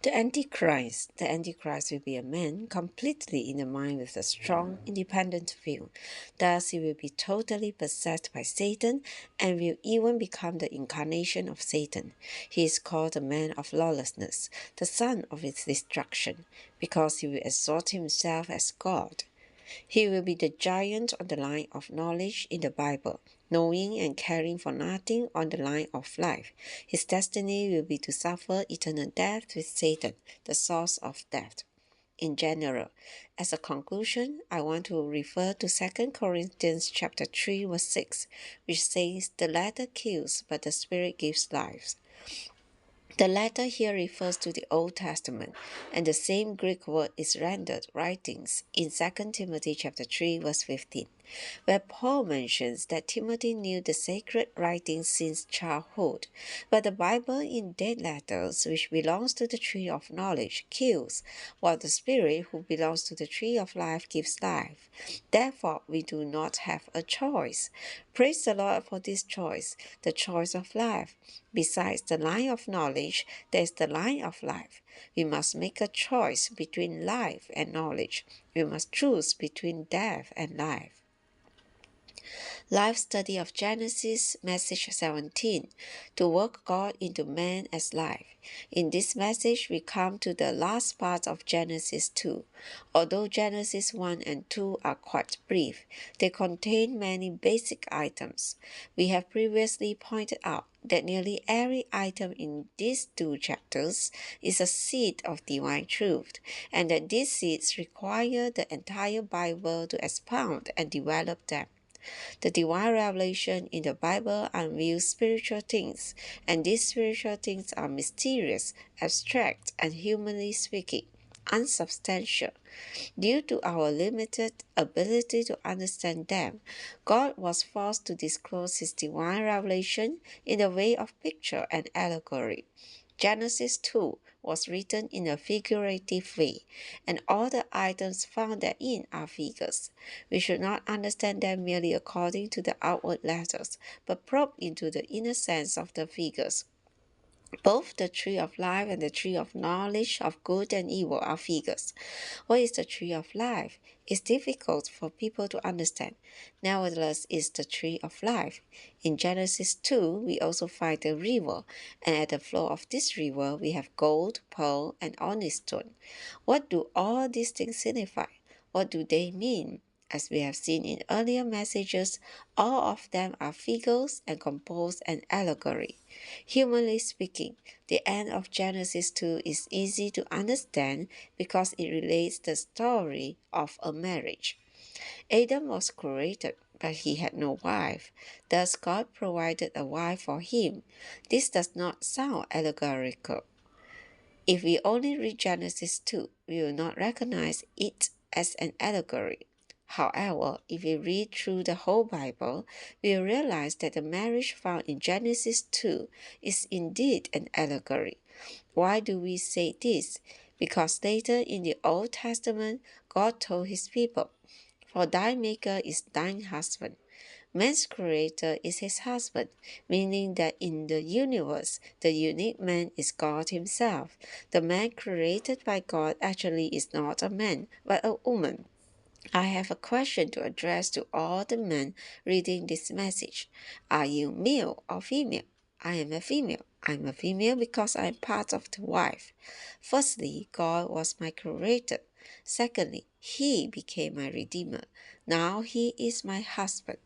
The Antichrist. The Antichrist will be a man completely in the mind with a strong, independent view. Thus, he will be totally possessed by Satan and will even become the incarnation of Satan. He is called the man of lawlessness, the son of his destruction, because he will exalt himself as God. He will be the giant on the line of knowledge in the Bible, knowing and caring for nothing on the line of life. His destiny will be to suffer eternal death with Satan, the source of death. In general, as a conclusion, I want to refer to 2 Corinthians chapter 3 verse 6, which says, "The letter kills, but the spirit gives life." The latter here refers to the Old Testament, and the same Greek word is rendered writings in 2 Timothy chapter 3 verse 15, where Paul mentions that Timothy knew the sacred writings since childhood. But the Bible in dead letters, which belongs to the tree of knowledge, kills, while the Spirit, who belongs to the tree of life, gives life. Therefore, we do not have a choice. Praise the Lord for this choice, the choice of life. Besides the line of knowledge, there is the line of life. We must make a choice between life and knowledge. We must choose between death and life. Life Study of Genesis, Message 17, to work God into man as life. In this message, we come to the last part of Genesis 2. Although Genesis 1 and 2 are quite brief, they contain many basic items. We have previously pointed out that nearly every item in these two chapters is a seed of divine truth, and that these seeds require the entire Bible to expound and develop them. The divine revelation in the Bible unveils spiritual things, and these spiritual things are mysterious, abstract, and humanly speaking, unsubstantial. Due to our limited ability to understand them, God was forced to disclose His divine revelation in the way of picture and allegory. Genesis 2 was written in a figurative way, and all the items found therein are figures. We should not understand them merely according to the outward letters, but probe into the inner sense of the figures. Both the tree of life and the tree of knowledge of good and evil are figures. What is the tree of life? It's difficult for people to understand. Nevertheless, it's the tree of life. In Genesis 2, we also find the river, and at the flow of this river, we have gold, pearl, and onyx stone. What do all these things signify? What do they mean? As we have seen in earlier messages, all of them are figures and compose an allegory. Humanly speaking, the end of Genesis 2 is easy to understand because it relates the story of a marriage. Adam was created, but he had no wife. Thus, God provided a wife for him. This does not sound allegorical. If we only read Genesis 2, we will not recognize it as an allegory. However, if we read through the whole Bible, we will realize that the marriage found in Genesis 2 is indeed an allegory. Why do we say this? Because later in the Old Testament, God told His people, "For thy maker is thine husband." Man's creator is his husband, meaning that in the universe, the unique man is God Himself. The man created by God actually is not a man, but a woman. I have a question to address to all the men reading this message. Are you male or female? I am a female. I'm a female because I'm part of the wife. Firstly, God was my creator. Secondly, He became my redeemer. Now He is my husband.